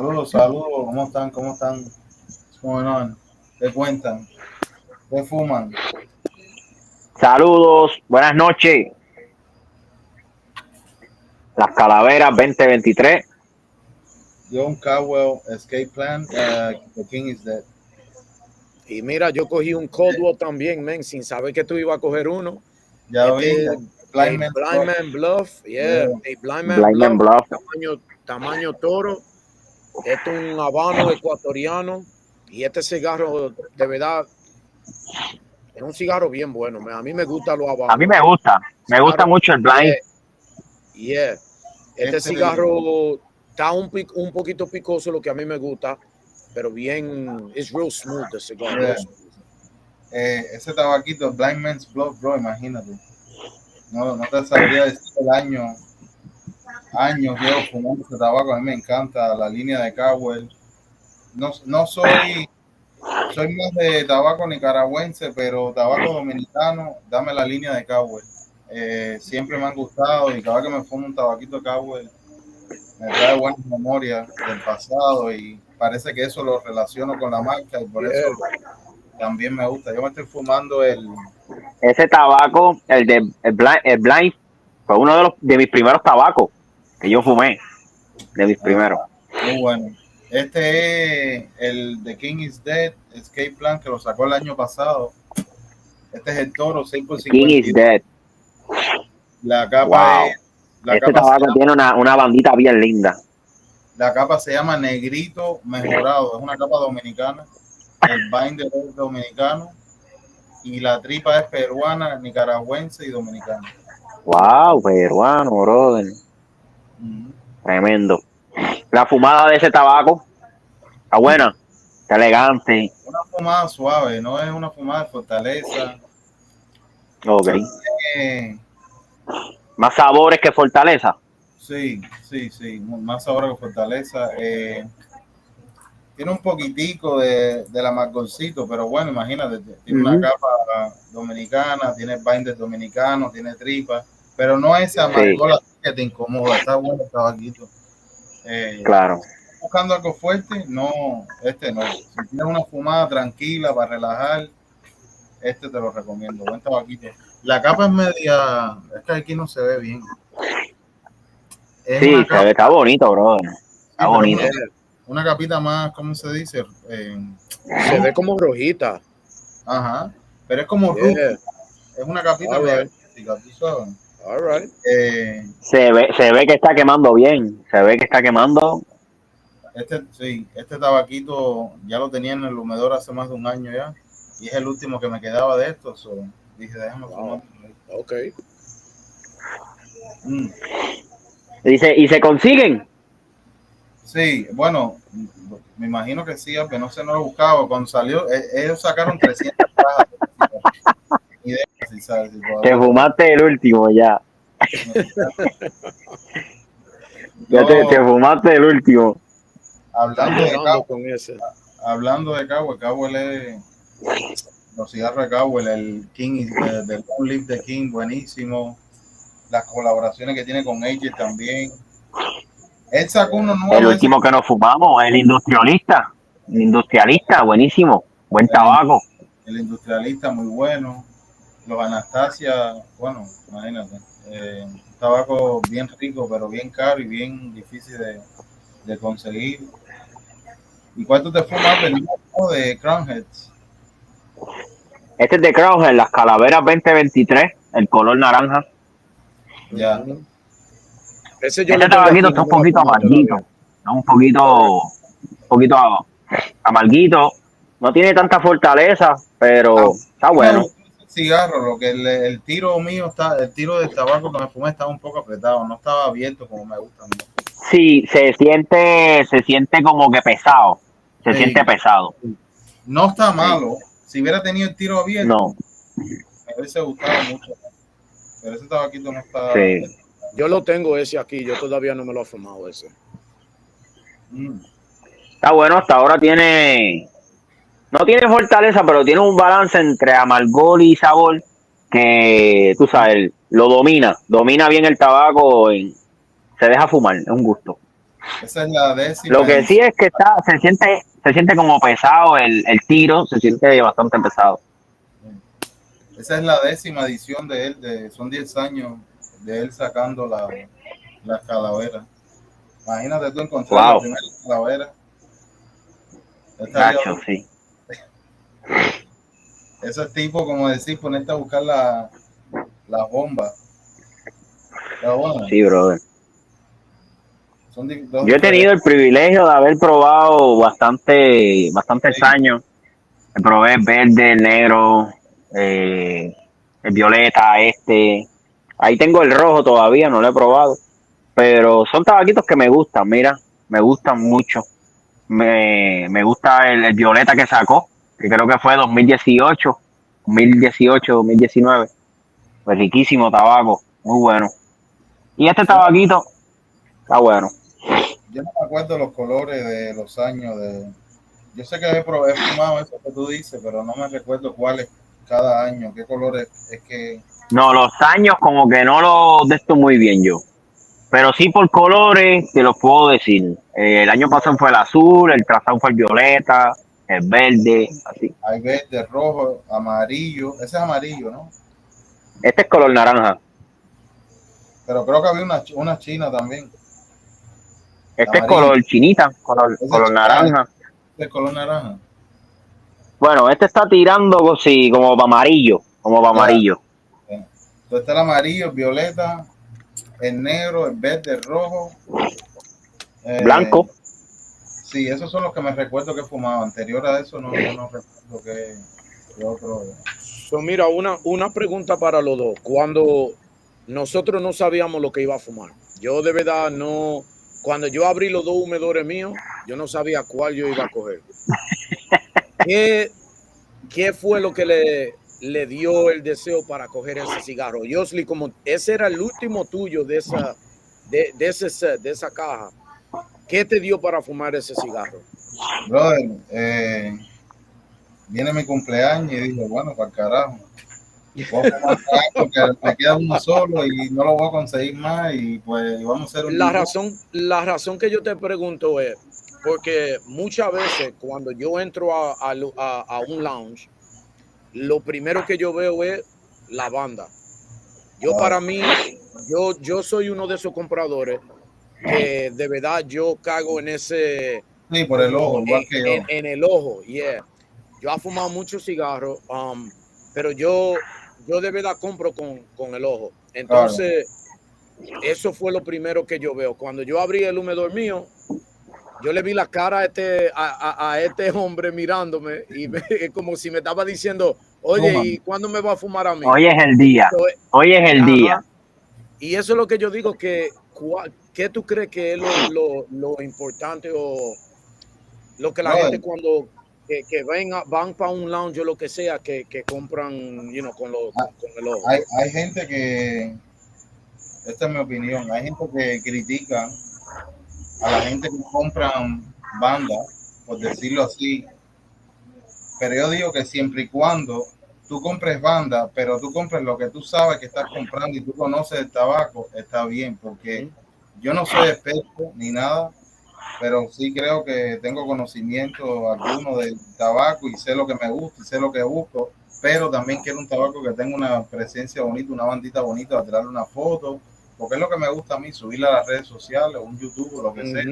Saludos, saludos. ¿Cómo están? ¿Cómo están? What's going on? ¿Qué cuentan? ¿Qué fuman? Saludos, buenas noches. Las Calaveras 2023. John Caldwell, Escape Plan, The King is Dead. Y mira, yo cogí un Coldwell también, men, sin saber que tú ibas a coger uno. Ya vi, Blind Man Bluff, Yeah. Blind Blind Man Man Bluff. Bluff, tamaño toro. Este es un habano ecuatoriano. Y este cigarro, de verdad, es un cigarro bien bueno. A mí me gusta los habanos. A mí me gusta mucho el Blind. Yeah. Este cigarro está un poquito picoso, lo que a mí me gusta, pero bien, es real smooth the cigar. Yeah. Ese tabaquito, Blind Man's Bluff, bro, imagínate. No te sabría decir el años llevo fumando ese tabaco. A mí me encanta la línea de Caldwell. No soy más de tabaco nicaragüense, pero tabaco dominicano, dame la línea de Caldwell. Siempre me han gustado y cada vez que me fumo un tabaquito de Caldwell me trae buenas memorias del pasado y parece que eso lo relaciono con la marca y por eso también me gusta. Yo me estoy fumando ese tabaco, el Blind, fue uno de mis primeros tabacos que yo fumé, de mis primeros. Muy bueno. Este es el The King is Dead, Escape Plan, que lo sacó el año pasado. Este es el Toro 6x52. King is Dead. La capa es... Este tabaco tiene una bandita bien linda. La capa se llama Negrito Mejorado, es una capa dominicana. El binder es dominicano y la tripa es peruana, nicaragüense y dominicana. Wow, peruano, brother. Tremendo. La fumada de ese tabaco está buena, está elegante. Una fumada suave, no es una fumada de fortaleza. Ok. Más sabores que fortaleza. Sí, más sabor que fortaleza. Tiene un poquitico de amargorcito, pero bueno, imagínate, tiene una capa dominicana, tiene binder dominicano, tiene tripa, pero no es amargor que te incomoda, está bueno el tabaquito. Claro. Buscando algo fuerte, no. Si tienes una fumada tranquila para relajar, te lo recomiendo, buen tabaquito. La capa es media, es que aquí no se ve bien. Sí, se ve, está bonito, bro. Está bonito. Una capita más, ¿cómo se dice? Se ve como rojita. Ajá, pero es como rúcula. Es una capita media rústica, tú sabes. All right. Se ve que está quemando bien. Se ve que está quemando. Este tabaquito ya lo tenía en el humedor hace más de un año ya. Y es el último que me quedaba de esto. Dije, déjame fumar. Ok. Dice, ¿y se consiguen? Sí, bueno, me imagino que sí, aunque no se lo he buscado. Cuando salió, ellos sacaron 300 cajas. Te fumaste el último ya. Ya te fumaste el último. Hablando de Caldwell es los cigarros de Caldwell, el King del Long Live the King, buenísimo. Las colaboraciones que tiene con AJ también. Él sacó uno nuevo. El último que nos fumamos, el industrialista. El industrialista, buenísimo. Buen tabaco. El industrialista, muy bueno. Los Anastasia, bueno, imagínate. Tabaco bien rico, pero bien caro y bien difícil de conseguir. ¿Y cuánto te fumas de Crown Heads? Este es de Crown Heads, las Calaveras 2023, el color naranja. Ya. Este tabaquito está un poquito amarguito. Un poquito amarguito. No tiene tanta fortaleza, pero está bueno. Cigarro, lo que el tiro mío el tiro del tabaco que me fumé estaba un poco apretado, no estaba abierto como me gusta. Sí, se siente como que pesado. Se siente pesado. No está malo. Si hubiera tenido el tiro abierto, no. Me hubiese gustado mucho. Pero ese tabaquito no está. Sí. Yo lo tengo ese aquí, yo todavía no me lo he fumado ese. Está bueno, hasta ahora no tiene fortaleza, pero tiene un balance entre amargor y sabor que, tú sabes, lo domina bien el tabaco, se deja fumar, es un gusto. Esa es la Lo 10ª que sí edición. es que se siente como pesado el tiro, se siente bastante pesado. Esa es la 10ª edición de él, son 10 años de él sacando las calaveras. Imagínate tú encontrar la Wow, primera calavera. Estaría Nacho, duro. sí. Ese tipo, como decir, ponerte a buscar las bombas. Pero bueno, Sí, brother. son dos Yo he tenido diferentes. el privilegio de haber probado bastantes años. Probé el verde, el negro, el violeta, este. Ahí tengo el rojo todavía, no lo he probado. Pero son tabaquitos que me gustan, mira, me gustan mucho. Me gusta el violeta que sacó, que creo que fue 2019. Pues riquísimo tabaco, muy bueno. Y este Yo, tabaquito está bueno. yo no me acuerdo los colores de los años de. Yo sé que he fumado eso que tú dices, pero no me recuerdo cuáles cada año, qué colores es que. No, los años como que no los de esto muy bien yo. Pero sí por colores te los puedo decir. El año pasado fue el azul, el trazado fue el violeta, el verde, así. Hay verde, rojo, amarillo. Ese es amarillo, ¿no? Este es color naranja. Pero creo que había una china también, Este es amarillo. color chinita, color Ese naranja. es color naranja. Bueno, este está tirando sí, como para amarillo, como para Ya. amarillo. Entonces está el amarillo, el violeta, el negro, el verde, el rojo. Eh, Blanco. sí, esos son los que me recuerdo que he fumado. Anterior a eso no, yo no recuerdo que otro. So, mira, una pregunta para los dos. Cuando nosotros no sabíamos lo que iba a fumar, yo de verdad no, cuando yo abrí los dos humedores míos, yo no sabía cuál yo iba a coger. ¿Qué, qué fue lo que le dio el deseo para coger ese cigarro? Yosli, como ese era el último tuyo de ese set, de esa caja, ¿qué te dio para fumar ese cigarro? Brother, viene mi cumpleaños y dije, bueno, para el carajo. Voy a fumar algo que me queda uno solo y no lo voy a conseguir más y pues vamos a hacer un YouTube. La razón que yo te pregunto es porque muchas veces cuando yo entro a un lounge, lo primero que yo veo es la banda. Yo para mí, yo soy uno de esos compradores que de verdad yo cago en ese, Sí, por el como ojo, igual que yo. en el ojo, yeah. Yo he fumado muchos cigarros, pero yo de verdad compro con el ojo. Claro. Entonces, eso fue lo primero que yo veo. Cuando yo abrí el humedor mío, yo le vi la cara a este hombre mirándome y es como si me estaba diciendo, oye, Fuma. ¿y cuándo me va a fumar a mí? Hoy es el día. So, Hoy es el día. y eso es lo que yo digo, ¿qué tú crees que es lo importante o lo que la Brother, gente cuando que van para un lounge o lo que sea, que compran con el ojo? hay gente que, esta es mi opinión, hay gente que critica a la gente que compran banda, por decirlo así, pero yo digo que siempre y cuando tú compres banda, pero tú compres lo que tú sabes que estás comprando y tú conoces el tabaco, está bien, porque yo no soy experto ni nada, pero sí creo que tengo conocimiento alguno del tabaco y sé lo que me gusta y sé lo que busco, pero también quiero un tabaco que tenga una presencia bonita, una bandita bonita, a tirarle una foto, porque es lo que me gusta a mí, subirla a las redes sociales, un YouTube o lo que sea.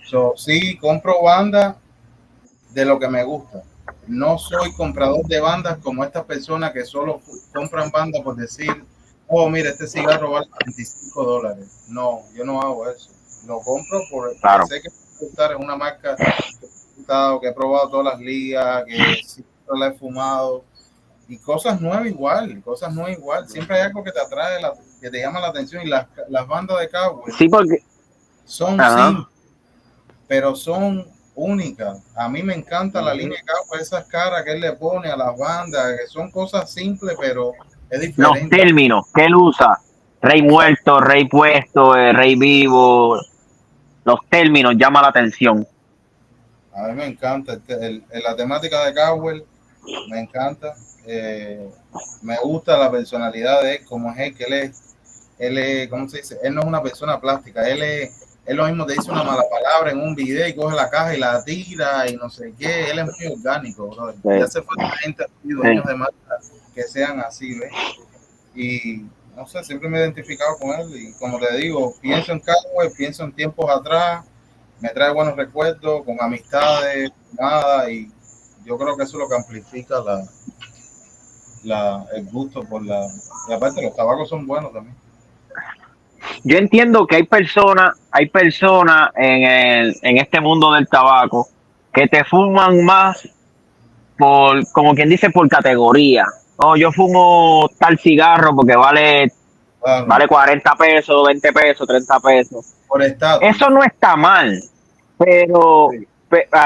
So, sí, compro banda de lo que me gusta. No soy comprador de bandas como estas personas que solo compran bandas por decir, oh, mira, este cigarro vale $25. No, yo no hago eso. Lo compro porque Claro. sé que me va a gustar, es una marca que he probado todas las ligas, que siempre la he fumado. Y cosas nuevas igual, cosas nuevas igual. Siempre hay algo que te atrae, que te llama la atención. Y las bandas de cowboy Sí, porque. son Ajá. simples, pero son únicas. A mí me encanta la línea de cowboy, esas caras que él le pone a las bandas, que son cosas simples, pero es Los diferente. términos que él usa. Rey muerto, rey puesto, rey vivo. Los términos llaman la atención. A mí me encanta la temática de Cowell, me encanta. Me gusta la personalidad de él, como es él, que él es, ¿cómo se dice? Él no es una persona plástica, él es Él lo mismo te dice una mala palabra en un video y coge la caja y la tira y no sé qué. Él es muy orgánico, bro. Ya se fue gente y dueños de marca que sean así, ¿ves? Y no sé, siempre me he identificado con él. Y como te digo, pienso en Cowboy, pienso en tiempos atrás, me trae buenos recuerdos, con amistades, nada. Y yo creo que eso es lo que amplifica el gusto por la. Y aparte, los tabacos son buenos también. Yo entiendo que hay personas en este mundo del tabaco que te fuman más por, como quien dice, por categoría. Oh, yo fumo tal cigarro porque Claro, vale 40 pesos, 20 pesos, 30 pesos. por estatus. Eso no está mal, pero, Sí,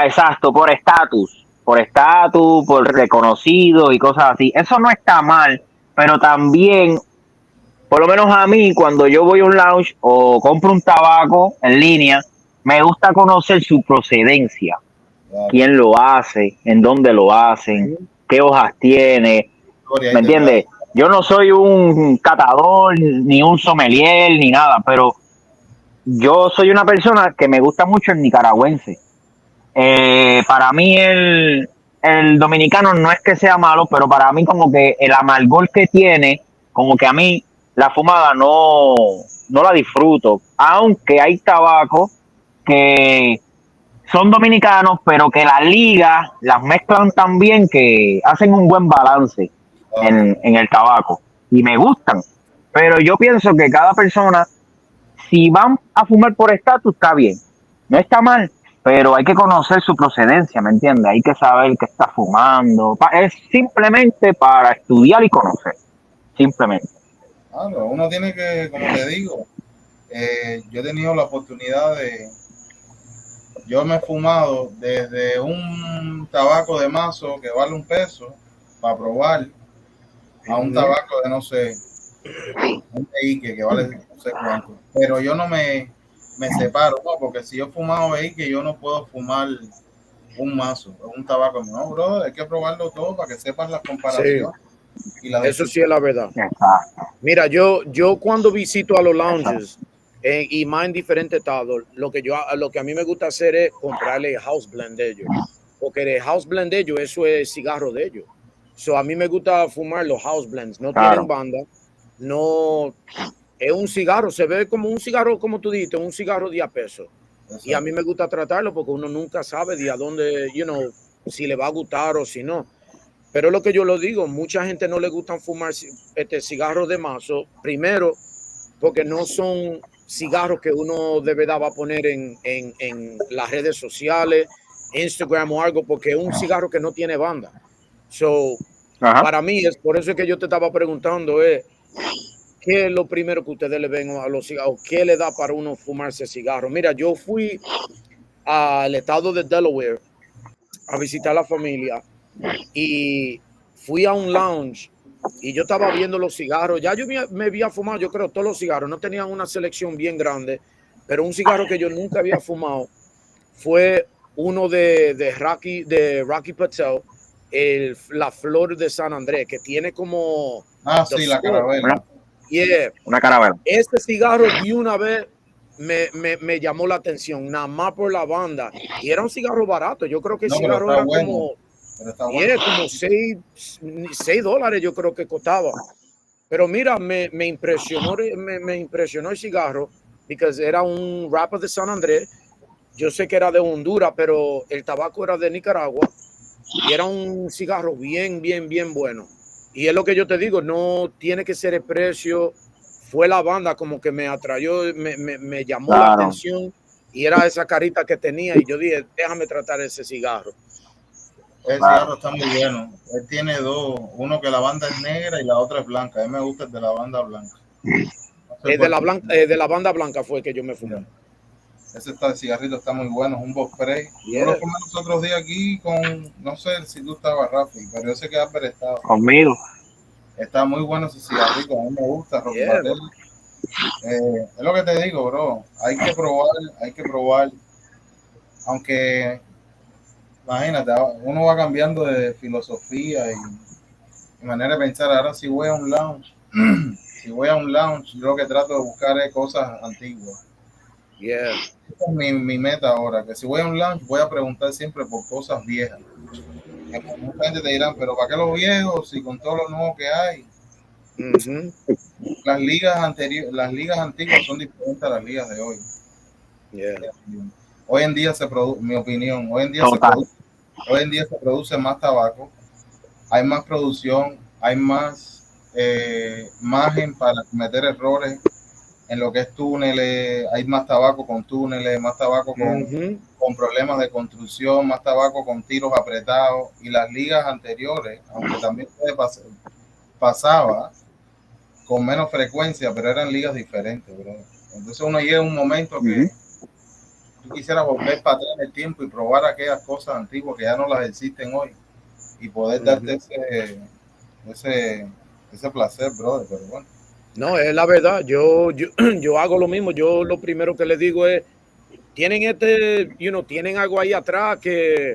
exacto, por estatus, por reconocido y cosas así. Eso no está mal, pero también, por lo menos a mí, cuando yo voy a un lounge o compro un tabaco en línea, me gusta conocer su procedencia, claro. quién lo hace, en dónde lo hacen, qué hojas tiene, Historia ahí ¿me detrás. entiendes? Yo no soy un catador, ni un sommelier, ni nada, pero yo soy una persona que me gusta mucho el nicaragüense. Para mí el dominicano no es que sea malo, pero para mí como que el amargor que tiene, como que a mí la fumada no la disfruto. Aunque hay tabaco que son dominicanos, pero que las ligas las mezclan tan bien que hacen un buen balance Claro. en el tabaco. Y me gustan. Pero yo pienso que cada persona, si van a fumar por estatus, está bien. No está mal, pero hay que conocer su procedencia, ¿me entiendes? Hay que saber qué está fumando. Es simplemente para estudiar y conocer. Simplemente. Claro, uno tiene que, como te digo, yo he tenido la oportunidad yo me he fumado desde un tabaco de mazo que vale $1 para probar a un tabaco de no sé, un Ike que vale no sé cuánto. Pero yo no me separo, ¿no? Porque si yo he fumado Ike, yo no puedo fumar un mazo, un tabaco. No, bro, hay que probarlo todo para que sepas las Sí, comparaciones y la eso sí es la verdad. Exacto. Mira, yo cuando visito a los Exacto. lounges y más en diferentes estados, lo que a mí me gusta hacer es comprarle el house blend de ellos. Porque el house blend de ellos, eso es cigarro de ellos. So, a mí me gusta fumar los house blends. No tienen Claro. banda, no es un cigarro, se ve como un cigarro, como tú dijiste, un cigarro de a peso. Y a mí me gusta tratarlo porque uno nunca sabe de a dónde, si le va a gustar o si no. Pero lo que yo lo digo, mucha gente no le gustan fumar cigarros de mazo. Primero, porque no son cigarros que uno de verdad va a poner en las redes sociales, Instagram o algo, porque es un cigarro que no tiene banda. So, Ajá. para mí, es por eso es que yo te estaba preguntando, ¿qué es lo primero que ustedes le ven a los cigarros? ¿Qué le da para uno fumarse cigarro? Mira, yo fui al estado de Delaware a visitar a la familia y fui a un lounge y yo estaba viendo los cigarros. Ya yo me había fumado, yo creo, todos los cigarros. No tenían una selección bien grande, pero un cigarro que yo nunca había fumado fue uno de Rocky Patel, la flor de San Andrés, que tiene como the sí, la smoke. carabela. Yeah. Una caravela. Este cigarro de una vez me llamó la atención, nada más por la banda. Y era un cigarro barato. Yo creo que el No, pero cigarro está era bueno. Pero está bueno. como $6 yo creo que costaba. Pero mira, me impresionó el cigarro, porque era un wrapper de San Andrés. Yo sé que era de Honduras, pero el tabaco era de Nicaragua y era un cigarro bien, bien, bien bueno. Y es lo que yo te digo, no tiene que ser el precio. Fue la banda como que me atrayó, me llamó la Claro. atención y era esa carita que tenía y yo dije, déjame tratar ese cigarro. El cigarro está muy bueno. Él tiene dos, uno que la banda es negra y la otra es blanca. A mí me gusta el de la banda blanca. No sé por qué. De la banda blanca fue que yo me fumé. El cigarrito está muy bueno, es un box spray. Yo lo Yeah. fumé los otros días aquí con, no sé si tú estabas, Rafi, pero yo sé que Albert estaba. Conmigo. Está muy bueno ese cigarrito, a mí me gusta, Rocky Yeah. Patel. Es lo que te digo, bro. Hay que probar, hay que probar. Aunque, imagínate, uno va cambiando de filosofía y manera de pensar. Ahora si voy a un lounge, si voy a un lounge, yo lo que trato de buscar es cosas antiguas. Yeah. Esa es mi meta ahora, que si voy a un lounge voy a preguntar siempre por cosas viejas. Que mucha gente te dirán, pero ¿para qué los viejos si con todo lo nuevo que hay? Ujú. Las las ligas antiguas son diferentes a las ligas de hoy. Yeah. Hoy en día se produce, mi opinión, Total. hoy en día se produce más tabaco, hay más producción, hay más margen para cometer errores en lo que es túneles, hay más tabaco con túneles, más tabaco Ujú. con problemas de construcción, más tabaco con tiros apretados, y las ligas anteriores, aunque también pasaba con menos frecuencia, pero eran ligas diferentes, bro. Entonces uno llega a un momento que tú quisieras volver para atrás en el tiempo y probar aquellas cosas antiguas que ya no las existen hoy y poder darte Ujú. ese, ese placer, brother, pero bueno. No, es la verdad. Yo hago lo mismo. Yo lo primero que les digo es, tienen tienen algo ahí atrás que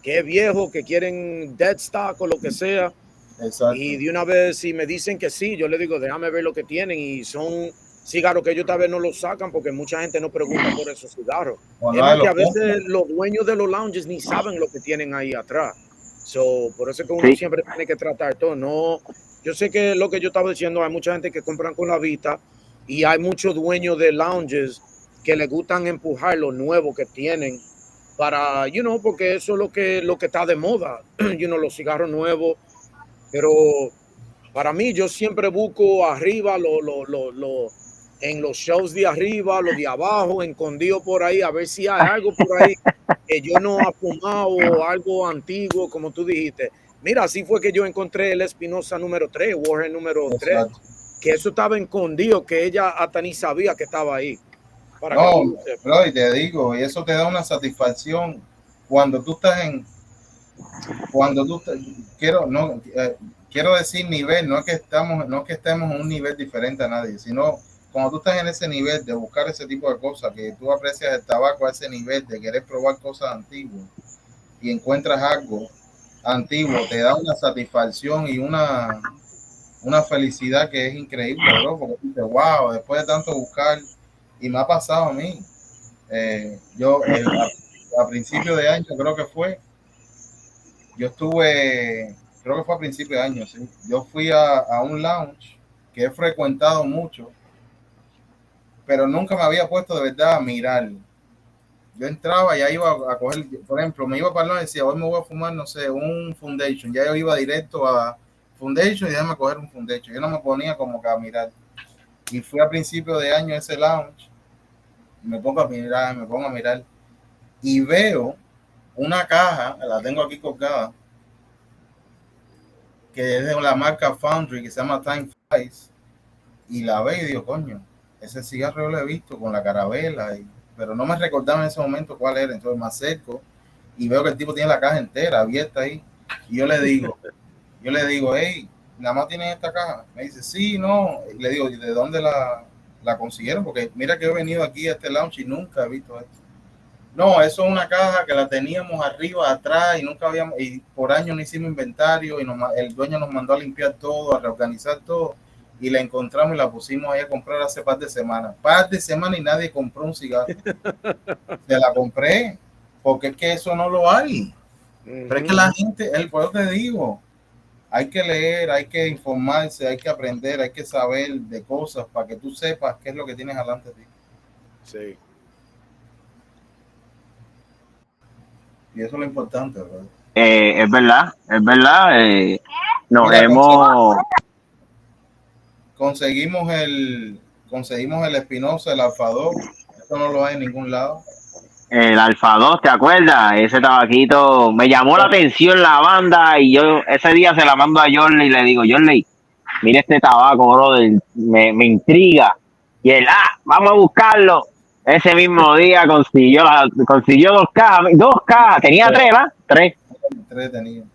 es viejo, que quieren dead stock o lo que sea. Exacto. Y de una vez, si me dicen que sí, yo les digo, déjame ver lo que tienen. Y son cigarros que ellos tal vez no los sacan porque mucha gente no pregunta por esos cigarros. O Es nadie más que lo a compra. veces los dueños de los lounges ni saben lo que tienen ahí atrás. Por eso es que uno Sí. siempre tiene que tratar todo. No, yo sé que lo que yo estaba diciendo, hay mucha gente que compran con la vista y hay muchos dueños de lounges que les gustan empujar lo nuevo que tienen para, porque eso es lo que está de moda, los cigarros nuevos. Pero para mí, yo siempre busco arriba, en los shows de arriba, los de abajo, escondido por ahí, a ver si hay algo por ahí que yo no he fumado o algo antiguo, como tú dijiste. Mira, así fue que yo encontré el Espinosa número 3, Warren número 3, Exacto. que eso estaba escondido, que ella hasta ni sabía que estaba ahí. Para que tú No, lo sepas. bro, y te digo, y eso te da una satisfacción cuando tú estás cuando tú, quiero, no, quiero decir nivel, no es que estemos en un nivel diferente a nadie, sino cuando tú estás en ese nivel de buscar ese tipo de cosas, que tú aprecias el tabaco a ese nivel, de querer probar cosas antiguas y encuentras algo antiguo, te da una satisfacción y una felicidad que es increíble, bro, porque tú dices, wow, después de tanto buscar, y me ha pasado a mí, a principio de año creo que fue, creo que fue a principio de año, sí. Yo fui a un lounge que he frecuentado mucho, pero nunca me había puesto de verdad a mirar. Yo entraba y ya iba a coger, por ejemplo, me iba para el lounge y decía, hoy me voy a fumar, no sé, un Foundation. Ya yo iba directo a Foundation y déjame coger un Foundation. Yo no me ponía como que a mirar. Y fui a principio de año a ese lounge, y me pongo a mirar, y veo una caja, la tengo aquí colgada, que es de la marca Foundry, que se llama Time Flies, y la veo y digo, coño, ese cigarro yo lo he visto con la carabela, pero no me recordaba en ese momento cuál era. Entonces me acerco y veo que el tipo tiene la caja entera abierta ahí, y yo le digo, hey, nada más tienen esta caja. Me dice, sí, no. Y le digo, ¿y de dónde la consiguieron? Porque mira que yo he venido aquí a este lounge y nunca he visto esto. No, eso es una caja que la teníamos arriba, atrás, y nunca habíamos, y por años no hicimos inventario, y el dueño nos mandó a limpiar todo, a reorganizar todo, y la encontramos y la pusimos ahí a comprar hace par de semanas. Par de semanas y nadie compró un cigarro. Se la compré, porque es que eso no lo hay. Pero es que la gente, el pueblo te digo, hay que leer, hay que informarse, hay que aprender, hay que saber de cosas para que tú sepas qué es lo que tienes delante de ti. Sí. Y eso es lo importante, ¿verdad? Es verdad, es verdad. Nos Mira, hemos. conseguimos el Espinosa, el Alfador. Eso no lo hay en ningún lado. El Alfa 2, ¿te acuerdas? Ese tabaquito me llamó la atención la banda y yo ese día se la mando a Jorley y le digo, Jorley, mira este tabaco, brother, me intriga. Y él, vamos a buscarlo. Ese mismo día consiguió dos cajas, tenía tres, ¿verdad? Entretenido.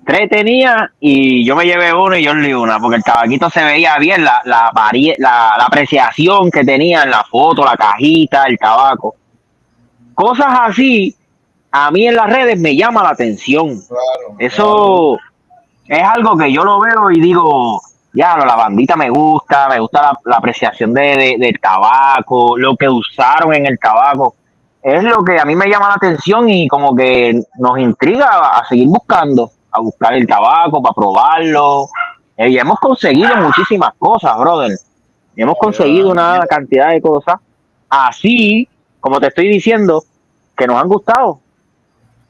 Tres tenía y yo me llevé uno y Jorley una, porque el tabaquito se veía bien, la apreciación que tenía en la foto, la cajita, el tabaco. Cosas así, a mí en las redes me llama la atención. Claro, claro. Eso es algo que yo lo veo y digo, ya, la bandita me gusta la apreciación del tabaco, lo que usaron en el tabaco. Es lo que a mí me llama la atención y como que nos intriga a seguir buscando, a buscar el tabaco para probarlo. Y hemos conseguido muchísimas cosas, brother. Y hemos conseguido una cantidad de cosas así, como te estoy diciendo, que nos han gustado.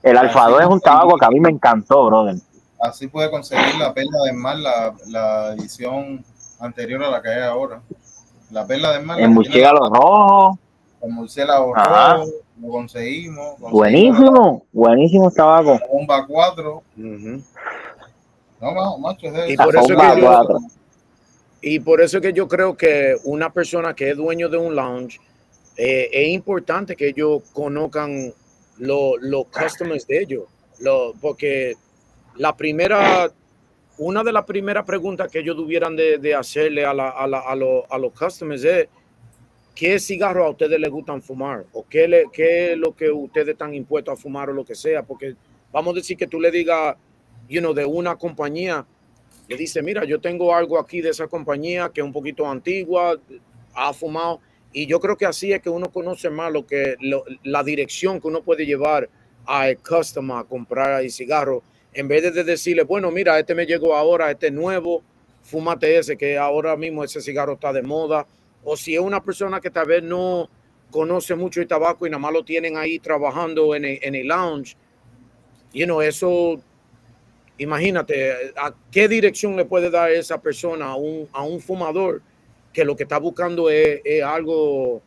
El Alfa 2 es un tabaco que a mí me encantó, brother. Así pude conseguir la Perla del Mar, la edición anterior a la que hay ahora. La Perla del Mar. El murciélago rojo. El murciélago rojo, lo conseguimos. Buenísimo, buenísimo tabaco. La bomba 4. No, macho, y por eso que yo, y por eso que yo creo que una persona que es dueño de un lounge, es importante que ellos conozcan los customers de ellos, porque una de las primeras preguntas que ellos tuvieran de hacerle a los customers es ¿qué cigarros a ustedes les gustan fumar? ¿O qué es lo que ustedes están impuestos a fumar o lo que sea? Porque vamos a decir que tú le digas, de una compañía, le dice, mira, yo tengo algo aquí de esa compañía que es un poquito antigua, ha fumado, y yo creo que así es que uno conoce más la dirección que uno puede llevar al customer a comprar el cigarro, en vez de decirle, bueno, mira, este me llegó ahora, este es nuevo, fúmate ese, que ahora mismo ese cigarro está de moda. O si es una persona que tal vez no conoce mucho el tabaco y nada más lo tienen ahí trabajando en el lounge, eso, imagínate, ¿a qué dirección le puede dar esa persona a un fumador que lo que está buscando es algo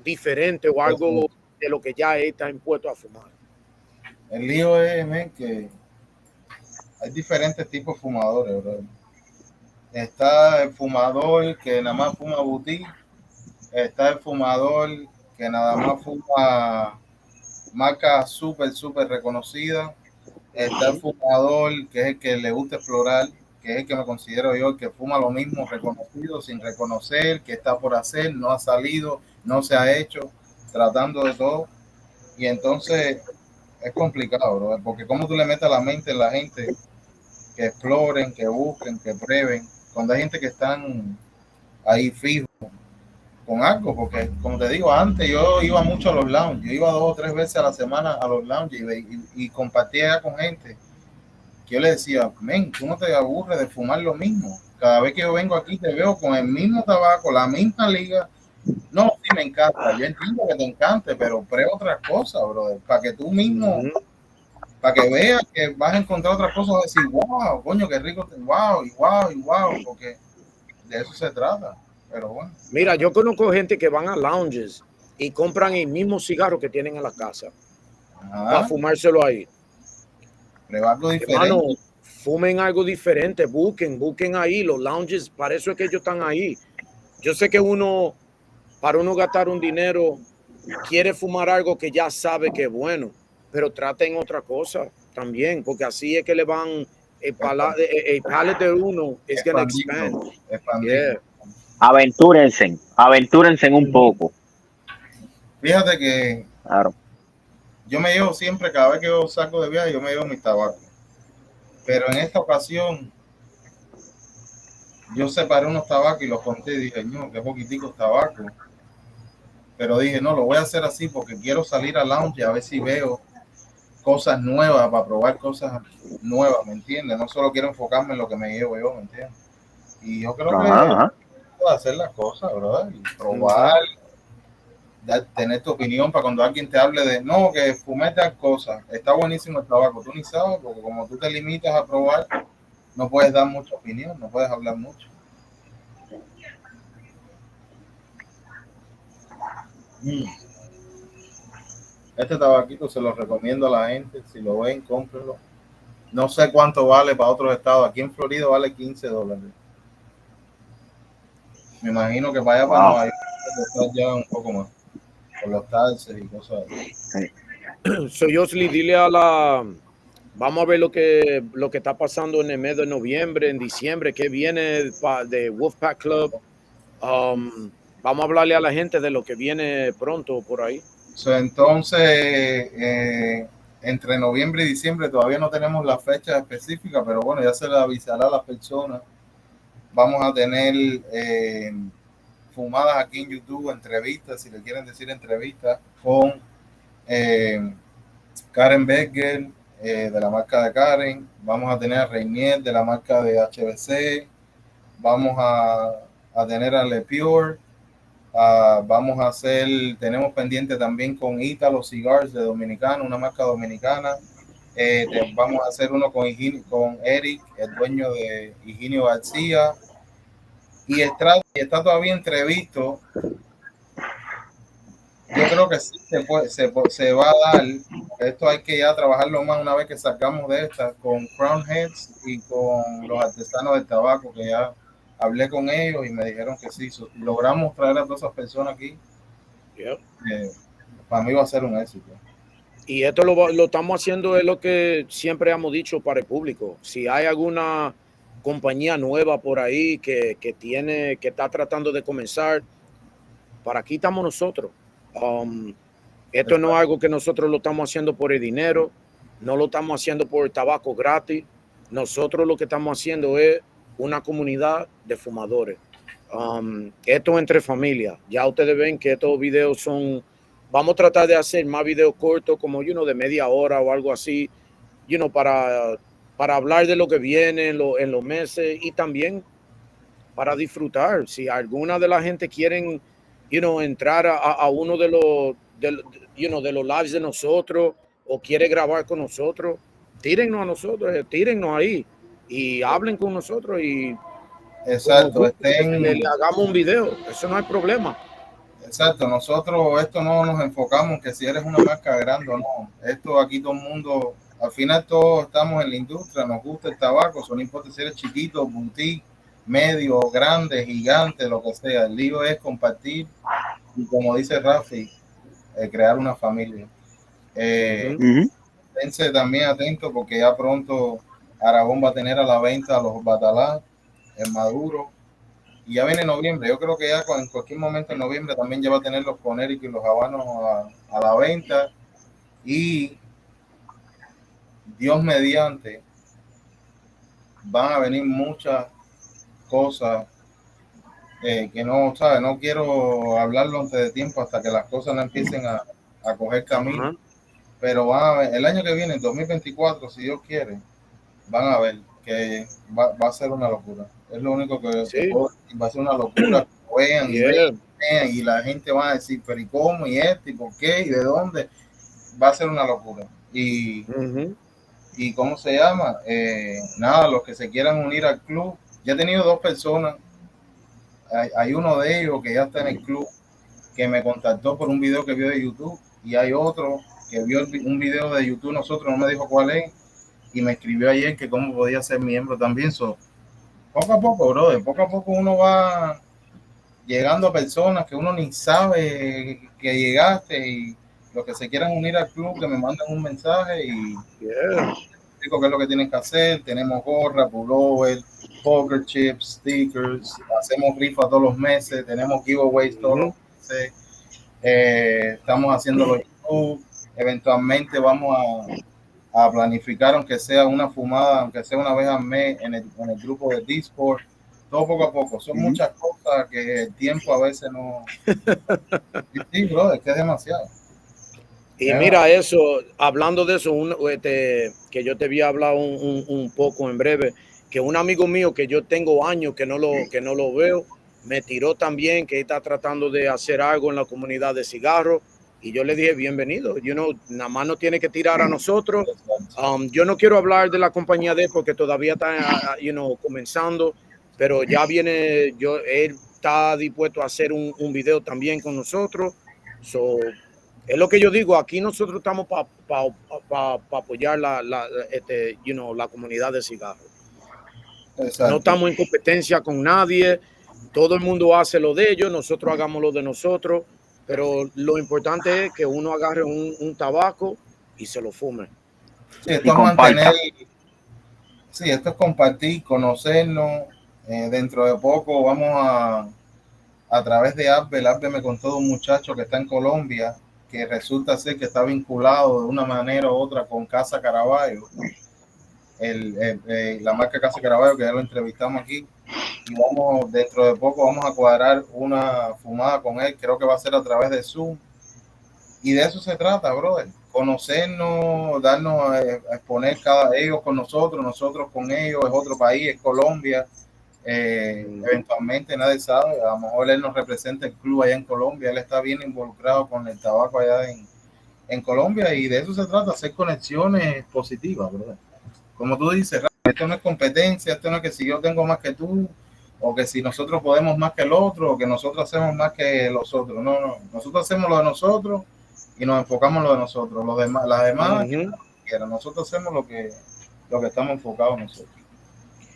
diferente o algo de lo que ya está impuesto a fumar? El lío es, que hay diferentes tipos de fumadores, ¿verdad? Está el fumador que nada más fuma boutique, está el fumador que nada más fuma marca súper reconocida, está el fumador que es el que le gusta explorar, que es el que me considero yo, el que fuma lo mismo reconocido sin reconocer, que está por hacer, no ha salido, no se ha hecho, tratando de todo. Y entonces es complicado, bro, porque como tú le metes a la mente a la gente que exploren, que busquen, que prueben, cuando hay gente que están ahí fijo con algo, porque como te digo, antes yo iba mucho a los lounges, yo iba 2 o 3 veces a la semana a los lounges y compartía con gente que yo le decía, men, tú no te aburres de fumar lo mismo, cada vez que yo vengo aquí te veo con el mismo tabaco, la misma liga. No, sí me encanta, yo entiendo que te encante, pero prueba otras cosas, brother, para que tú mismo, para que veas que vas a encontrar otras cosas, vas a decir, wow, coño, qué rico, wow, porque de eso se trata. Pero bueno. Mira, yo conozco gente que van a lounges y compran el mismo cigarro que tienen en la casa para fumárselo ahí. Algo diferente. Hermano, fumen algo diferente, busquen ahí los lounges, para eso es que ellos están ahí. Yo sé que para uno gastar un dinero, quiere fumar algo que ya sabe que es bueno, pero traten otra cosa también, porque así es que le van, el palate de uno es going to expand. Yeah. Aventúrense un poco. Fíjate que claro, yo me llevo siempre, cada vez que yo saco de viaje, yo me llevo mis tabacos. Pero en esta ocasión, yo separé unos tabacos y los conté y dije, no, qué poquiticos tabacos. Pero dije, no, lo voy a hacer así porque quiero salir al lounge a ver si veo cosas nuevas, para probar cosas nuevas, ¿me entiendes? No solo quiero enfocarme en lo que me llevo yo, ¿me entiendes? Y yo creo que puedo hacer las cosas, ¿verdad? Y probar, tener tu opinión para cuando alguien te hable de, no, que fumé tal cosa, está buenísimo el tabaco, tú ni sabes, porque como tú te limitas a probar, no puedes dar mucha opinión, no puedes hablar mucho. Este tabaquito se lo recomiendo a la gente, si lo ven, cómprenlo. No sé cuánto vale para otros estados, aquí en Florida vale $15. Me imagino que para allá, para Nueva York, ya un poco más, por los taxes y cosas así. So, Yosli, dile vamos a ver lo que está pasando en el mes de noviembre, en diciembre, que viene de Wolfpack Club. Vamos a hablarle a la gente de lo que viene pronto por ahí. Entonces, entre noviembre y diciembre todavía no tenemos la fecha específica, pero bueno, ya se le avisará a las personas Vamos a tener fumadas aquí en YouTube, entrevistas, si le quieren decir entrevistas, con Karen Becker, de la marca de Karen. Vamos a tener a Reinier de la marca de HBC. Vamos a tener a Le Pure. Vamos a hacer, tenemos pendiente también con Italo Cigars de Dominicana, una marca dominicana. Vamos a hacer uno con Eric, el dueño de Higinio García. Y está todavía entrevisto. Yo creo que sí se va a dar. Esto hay que ya trabajarlo más una vez que sacamos de esta con Crown Heads y con los artesanos del tabaco, que ya hablé con ellos y me dijeron que sí. Logramos traer a todas esas personas aquí. Yep. Para mí va a ser un éxito. Y esto lo estamos haciendo, es lo que siempre hemos dicho para el público. Si hay alguna compañía nueva por ahí que está tratando de comenzar, para aquí estamos nosotros. Esto no es algo que nosotros lo estamos haciendo por el dinero, no lo estamos haciendo por el tabaco gratis. Nosotros lo que estamos haciendo es una comunidad de fumadores. Esto entre familias. Ya ustedes ven que estos videos son, vamos a tratar de hacer más videos cortos, como de media hora o algo así, para hablar de lo que viene en los meses y también para disfrutar. Si alguna de la gente quieren entrar a uno de los lives de nosotros o quiere grabar con nosotros, tírennos a nosotros, tírennos ahí y hablen con nosotros y exacto, le hagamos un video, eso no hay problema. Exacto, nosotros esto no nos enfocamos que si eres una marca grande o no, esto aquí todo el mundo, al final todos estamos en la industria, nos gusta el tabaco, no importa si eres chiquito, boutique, medio, grande, gigante, lo que sea, el lío es compartir y como dice Rafi, crear una familia. Esténse también atentos porque ya pronto Aragón va a tener a la venta los Batalá en Maduro y ya viene noviembre. Yo creo que ya en cualquier momento en noviembre también ya va a tener los Conérico y los Habanos a la venta y Dios mediante van a venir muchas cosas que no, ¿sabes? No quiero hablarlo antes de tiempo hasta que las cosas no empiecen a coger camino. Pero van a ver, el año que viene, en 2024, si Dios quiere, van a ver que va a ser una locura. Es lo único que puedo decir, va a ser una locura. Vean y vean y la gente va a decir, pero ¿y cómo? ¿Y esto? ¿Y por qué? ¿Y de dónde? Va a ser una locura. Y ¿cómo se llama? Nada, los que se quieran unir al club. Ya he tenido 2 personas. Hay uno de ellos que ya está en el club, que me contactó por un video que vio de YouTube. Y hay otro que vio un video de YouTube, nosotros no me dijo cuál es, y me escribió ayer que cómo podía ser miembro también. Poco a poco, brother, poco a poco uno va llegando a personas que uno ni sabe que llegaste, y los que se quieran unir al club, que me manden un mensaje y digo qué es lo que tienen que hacer. Tenemos gorra, pullover, poker chips, stickers, hacemos rifa todos los meses, tenemos giveaways todos los meses, estamos haciendo los YouTube, eventualmente vamos a planificar, aunque sea una fumada, aunque sea una vez al mes en el grupo de Discord, todo poco a poco. Son muchas cosas que el tiempo a veces no... Sí, bro, es que es demasiado. Y mira eso, hablando de eso, que yo te había hablado un poco en breve, que un amigo mío que yo tengo años que no lo veo, me tiró también que está tratando de hacer algo en la comunidad de cigarros. Y yo le dije, bienvenido, nada más no tiene que tirar a nosotros. Yo no quiero hablar de la compañía de él porque todavía está comenzando, pero ya viene, él está dispuesto a hacer un video también con nosotros. Es lo que yo digo, aquí nosotros estamos para apoyar la comunidad de cigarros. Exacto. No estamos en competencia con nadie, todo el mundo hace lo de ellos, nosotros hagamos lo de nosotros. Pero lo importante es que uno agarre un tabaco y se lo fume. Sí, esto es compartir, conocernos. Dentro de poco vamos a través de Abbe me contó de un muchacho que está en Colombia, que resulta ser que está vinculado de una manera u otra con Casa Caraballo, la marca Casa Caraballo, que ya lo entrevistamos aquí. y vamos, dentro de poco vamos a cuadrar una fumada con él, creo que va a ser a través de Zoom, y de eso se trata, brother, conocernos, darnos a exponer ellos con nosotros, nosotros con ellos, es otro país, es Colombia, eventualmente nadie sabe, a lo mejor él nos representa el club allá en Colombia, él está bien involucrado con el tabaco allá en Colombia, y de eso se trata, hacer conexiones positivas, brother. Como tú dices, esto no es competencia, esto no es que si yo tengo más que tú, o que si nosotros podemos más que el otro, o que nosotros hacemos más que los otros. No, no, nosotros hacemos lo de nosotros y nos enfocamos en lo de nosotros. Los demás, las demás, nosotros hacemos lo que estamos enfocados nosotros.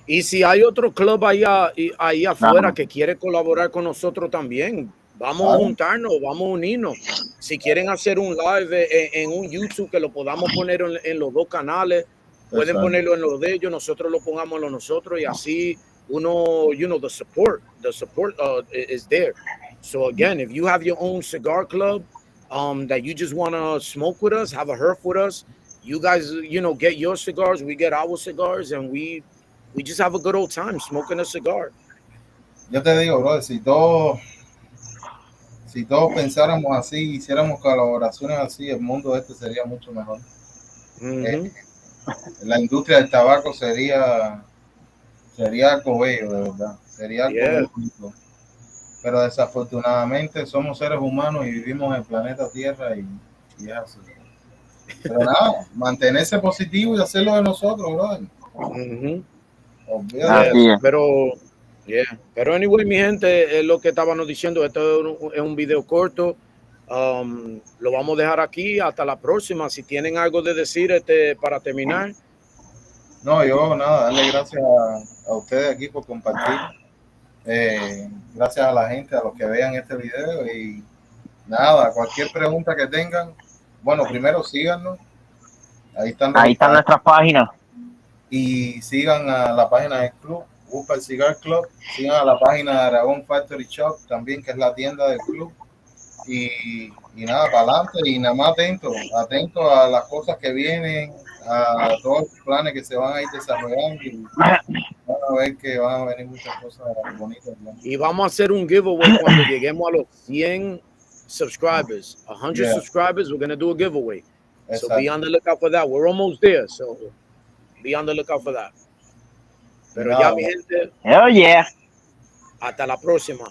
Y si hay otro club ahí afuera que quiere colaborar con nosotros también, vamos a juntarnos, vamos a unirnos. Si quieren hacer un live en un YouTube que lo podamos poner en los dos canales, pueden ponerlo en los de ellos, nosotros lo pongamos en los nosotros, y así uno, the support is there. So again, if you have your own cigar club that you just want to smoke with us, have a herf with us, you guys, get your cigars, we get our cigars, and we just have a good old time smoking a cigar. Yo te digo, bro, si todos pensáramos así, hiciéramos colaboraciones así, el mundo sería mucho mejor. La industria del tabaco sería algo bello, de verdad. Sería algo bonito. Pero desafortunadamente somos seres humanos y vivimos en el planeta Tierra y es así. Pero nada, mantenerse positivo y hacerlo de nosotros, brother. Pero anyway, mi gente, es lo que estábamos diciendo. Esto es un video corto. Lo vamos a dejar aquí hasta la próxima. Si tienen algo de decir para terminar. No, yo nada, darle gracias a ustedes aquí por compartir. Gracias a la gente, a los que vean este video, y nada, cualquier pregunta que tengan, bueno, primero síganos. Ahí están nuestras páginas. Y sigan a la página del club, busca el Cigar Club, sigan a la página de Aragón Factory Shop también, que es la tienda del club, y nada, para adelante, y nada más atento a las cosas que vienen, a todos los planes que se van a ir desarrollando, y van a ver que van a venir muchas cosas bonitas, ¿no? Y vamos a hacer un giveaway cuando lleguemos a los 100 subscribers, 100 subscribers, we're going to do a giveaway. Exacto. So be on the lookout for that. We're almost there, so be on the lookout for that. Pero ya, mi gente. Hell yeah. Hasta la próxima.